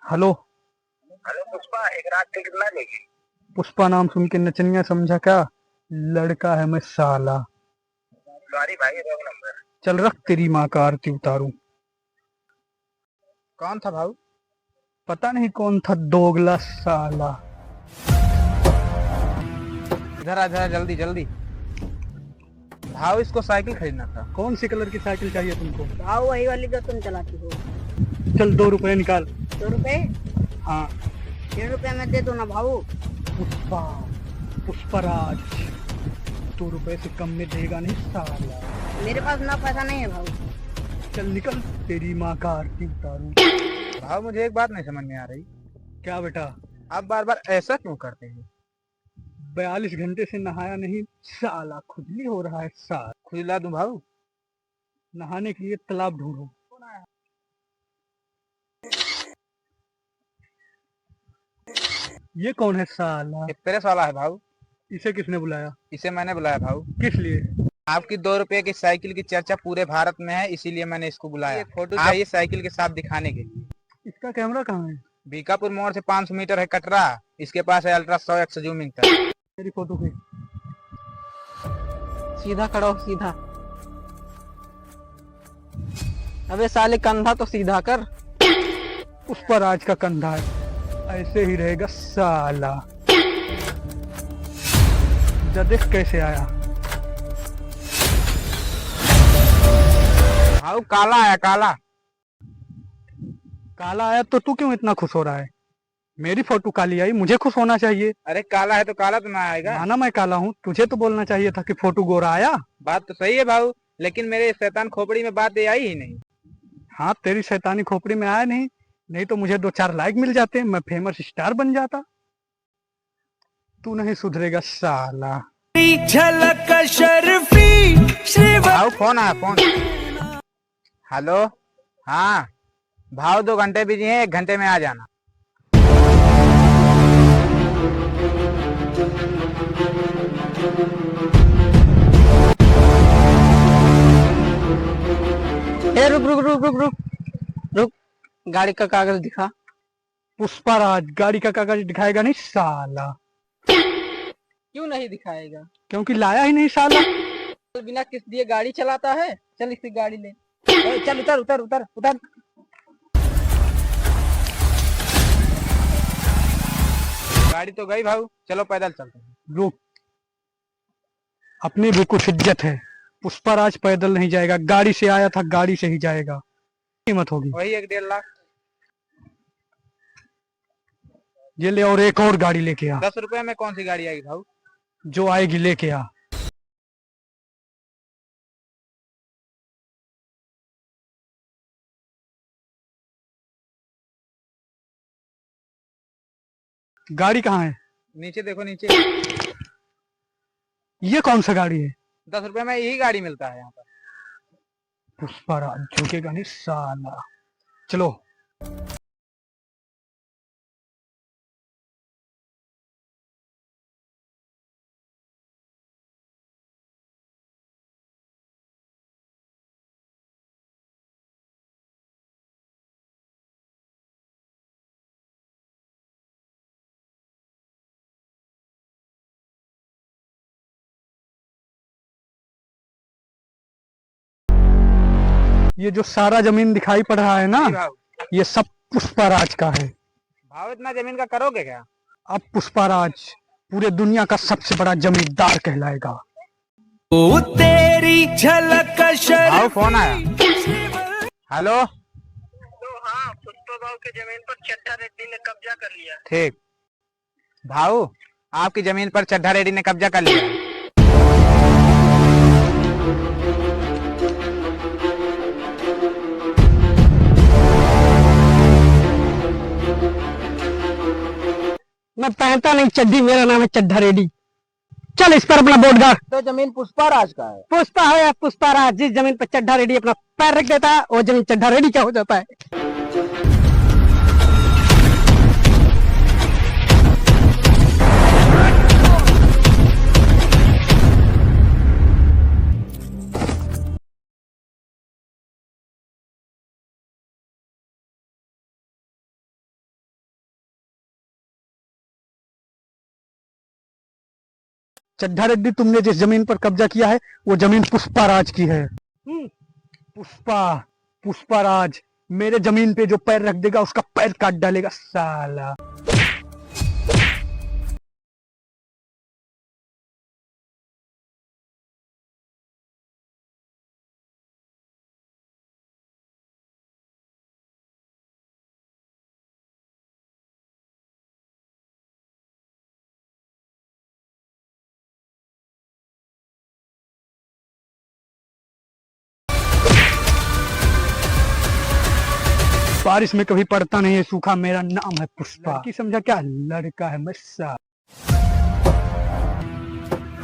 Hello. Hello Pushpa, एक रात के कितना लेगी? पुष्पा नाम सुन के नचनिया समझा क्या? लड़का है मैं साला। सॉरी भाई, रॉन्ग नंबर। चल रख तेरी माँ का आरती उतारूं। कौन था भाऊ? पता नहीं कौन था, दोगला साला। इधर आ जरा, जल्दी जल्दी। भाऊ इसको साइकिल खरीदना था। कौन सी कलर की साइकिल चाहिए तुमको? भाव वही वाली जो तुम चलाती हो। चल 2 रुपए निकाल। 2 रुपए? हाँ। 3 रुपए में दे दो ना भाऊ। पुष्पा, पुष्पराज, 2 रुपए से कम में देगा नहीं साला। मेरे पास ना पैसा नहीं है भाऊ। चल निकल, तेरी माँ का आरती उतारूं। भाऊ मुझे एक बात नहीं समझ में आ रही। क्या बेटा? आप बार बार ऐसा क्यों करते हैं? 42 घंटे से नहाया नहीं साला, खुजली हो रहा है साला। खुजला दूं भाऊ? नहाने के लिए तालाब ढूंढो। ये कौन है साला? ये प्रेस वाला है भाऊ। इसे किसने बुलाया? इसे मैंने बुलाया भाऊ। किस लिए? आपकी 2 रुपए की साइकिल की चर्चा पूरे भारत में है, इसीलिए मैंने इसको बुलाया। एक फोटो चाहिए साइकिल के साथ दिखाने के लिए। इसका कैमरा कहाँ है? बीकापुर मोड़ से 500 मीटर है कटरा। इसके पास है अल्ट्रा 100x जूमिंग तक। मेरी फोटो खींच। सीधा खड़ा हो, सीधा। अबे साले कंधा तो सीधा कर। पुष्पराज का कंधा है, ऐसे ही रहेगा साला। जा देख कैसे आया। भाऊ काला आया, काला। काला आया तो तू क्यों इतना खुश हो रहा है? मेरी फोटो काली आई, मुझे खुश होना चाहिए। अरे काला है तो काला तो ना आएगा। माना मैं काला हूँ, तुझे तो बोलना चाहिए था कि फोटो गोरा आया। बात तो सही है भाऊ, लेकिन मेरे शैतान खोपड़ी में बात ये आई ही नहीं। हाँ, तेरी शैतानी खोपड़ी में आया नहीं, नहीं तो मुझे 2-4 लाइक मिल जाते, मैं फेमस स्टार बन जाता। तू नहीं सुधरेगा साला। झलक शर्फी भाऊ फोन आया, फोन। हेलो। हाँ भाव 2 घंटे बिजी हैं, 1 घंटे में आ जाना। ए रुक रुक रुक रुक रुक रुक, गाड़ी का कागज दिखा। पुष्पराज गाड़ी का कागज दिखाएगा नहीं साला। क्यों नहीं दिखाएगा? क्योंकि लाया ही नहीं साला। बिना किस दिए गाड़ी चलाता है? चल इसकी गाड़ी ले। ए, चल उतर उतर उतर उतर। गाड़ी तो गई भाऊ, चलो पैदल चलते हैं। रुक, अपनी भी कुछ इज्जत है। पुष्पराज पैदल नहीं जाएगा, गाड़ी से आया था, गाड़ी से ही जाएगा। कीमत होगी वही 1-1.5 लाख। ये ले, और एक और गाड़ी लेके आ। 10 रुपए में कौन सी गाड़ी आएगी भाऊ? जो आएगी लेके आ। गाड़ी कहाँ है? नीचे देखो, नीचे। ये कौन सा गाड़ी है? 10 रुपए में यही गाड़ी मिलता है यहाँ पर। पुष्पराज झुकेगा नहीं साला। चलो। ये जो सारा जमीन दिखाई पड़ रहा है ना, जी भाऊ। ये सब पुष्पराज का है। भाव इतना जमीन का करोगे क्या? अब पुष्पराज पूरे दुनिया का सबसे बड़ा जमींदार कहलाएगा। ओ तेरी झलक भाऊ शर्फी। फोन आया। हेलो। तो हाँ, पुष्पा भाव की जमीन पर चड्ढा रेड्डी ने कब्जा कर लिया। ठीक। भाऊ आपकी जमीन पर चड्ढा रेड्डी ने कब्जा कर लिया है। मैं पहनता नहीं चड्डी, मेरा नाम है चड्ढा रेड्डी। चल इस पर अपना बोर्ड गाड़। तो जमीन पुष्पा राज का है। पुष्पा हो या पुष्पाराज, जिस जमीन पर चड्ढा रेड्डी अपना पैर रख देता है वो जमीन चड्ढा रेड्डी क्या हो जाता है। चड्ढा रेड्डी, तुमने जिस जमीन पर कब्जा किया है वो जमीन पुष्पाराज की है। पुष्पाराज मेरे जमीन पे जो पैर रख देगा उसका पैर काट डालेगा साला। बारिश में कभी पड़ता नहीं है सूखा, मेरा नाम है पुष्पा। की समझा क्या, लड़का है मैं सा।